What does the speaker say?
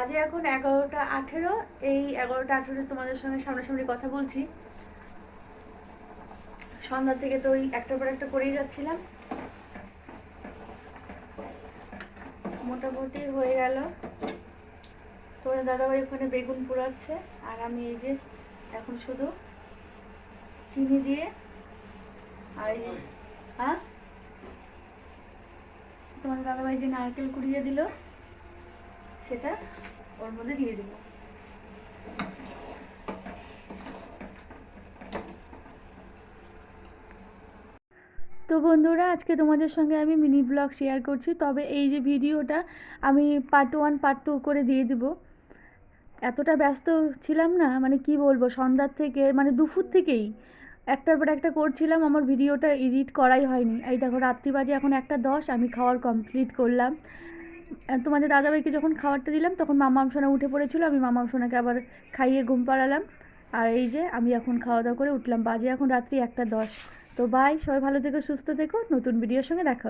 বাজে এখন 11টা 18। এই 11টা 18 তোমাদের সঙ্গে সামনাসামনি কথা বলছি। সন্ধ্যা থেকে তো ওই একটার পর একটা করেই যাচ্ছিলাম, মোটামুটি হয়ে গেল। তোমাদের দাদাভাই ওখানে বেগুন পোড়াচ্ছে, আর আমি এই যে এখন শুধু চিনি দিয়ে আর এই হ্যাঁ তোমাদের দাদাভাই যে নারকেল কুড়িয়ে দিল সেটা ওর মধ্যে দিয়ে দেবো। তো বন্ধুরা, আজকে তোমাদের সঙ্গে আমি মিনি ব্লগ শেয়ার করছি। তবে এই যে ভিডিওটা আমি পার্ট 1 পার্ট 2 করে দিয়ে দেবো। এতটা ব্যস্ত ছিলাম না, মানে কি বলবো, সন্ধ্যার থেকে মানে দুপুর থেকেই একটার পর একটা করছিলাম, আমার ভিডিওটা এডিট করাই হয়নি। এই দেখো রাত্রি বাজে এখন 1টা 10, আমি খাওয়ার কমপ্লিট করলাম। তোমাদের দাদাভাইকে যখন খাবারটা দিলাম তখন মামাম সোনা উঠে পড়েছিল, আমি মামাম সোনাকে আবার খাইয়ে ঘুম পাড়ালাম। আর এই যে আমি এখন খাওয়া দাওয়া করে উঠলাম, বাজে এখন রাত্রি 1টা 10। তো বাই, সবাই ভালো থেকো, সুস্থ থেকো, নতুন ভিডিওর সঙ্গে দেখা